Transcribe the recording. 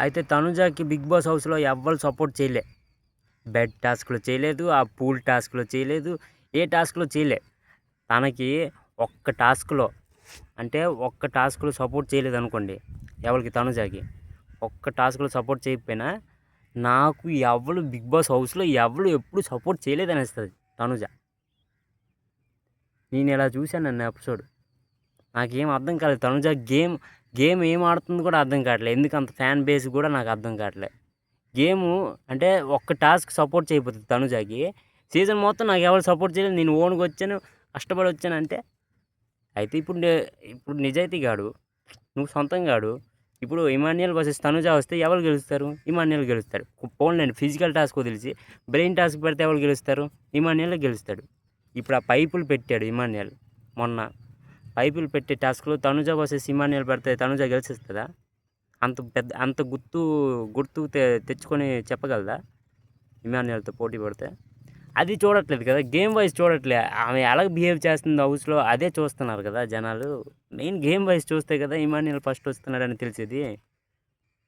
అయితే తనుజకి big boss హౌస్లో ఎవ్వరు సపోర్ట్ చేయలే. బెడ్ టాస్క్లో చేయలేదు, ఆ పూల్ టాస్క్లో చేయలేదు, ఏ టాస్క్లో చేయలే. తనకి ఒక్క టాస్క్లో అంటే ఒక్క టాస్క్లో సపోర్ట్ చేయలేదు అనుకోండి, ఎవరికి తనుజకి ఒక్క టాస్క్లో సపోర్ట్ చేయకపోయినా నాకు ఎవరు బిగ్ బాస్ హౌస్లో ఎవరు ఎప్పుడు సపోర్ట్ చేయలేదు అనేస్తుంది తనుజ. నేను ఇలా చూశాను నన్ను ఎపిసోడ్, నాకేం అర్థం కాలేదు. తనుజ గేమ్ గేమ్ ఏం ఆడుతుంది కూడా అర్థం కావట్లేదు. ఎందుకు అంత ఫ్యాన్ బేస్ కూడా నాకు అర్థం కావట్లేదు. గేము అంటే ఒక్క టాస్క్ సపోర్ట్ చేయకపోతుంది తనుజకి, సీజన్ మొత్తం నాకు ఎవరు సపోర్ట్ చేయలేదు, నేను ఓన్గా వచ్చాను, కష్టపడి వచ్చాను అంటే. అయితే ఇప్పుడు నిజాయితీ గాడు, నువ్వు సొంతంగా ఆడు. ఇప్పుడు ఇమాన్యుయల్ వర్సెస్ తనుజ వస్తే ఎవరు గెలుస్తారు? ఇమాన్యుయల్ గెలుస్తాడు. పోన్లేండి, ఫిజికల్ టాస్క్ వదిలేసి బ్రెయిన్ టాస్క్ పెడితే ఎవరు గెలుస్తారు? ఇమాన్యుయల్ గెలుస్తాడు. ఇప్పుడు ఆ పైపులు పెట్టాడు ఇమాన్యుయల్, మొన్న పైపులు పెట్టే టాస్క్లో తనుజ వర్సెస్ ఇమాన్యుయల్ పెడితే తనుజ గెలిచేస్తుందా? అంత గుర్తు తెచ్చుకొని చెప్పగలదా ఇమాన్యుయల్తో పోటీ పడితే? అది చూడట్లేదు కదా, గేమ్ వైజ్ చూడట్లే. ఆమె ఎలా బిహేవ్ చేస్తుంది హౌస్లో అదే చూస్తున్నారు కదా జనాలు. మెయిన్ గేమ్ వైజ్ చూస్తే కదా ఇమాన్యుయల్ ఫస్ట్ వస్తున్నాడని తెలిసేది.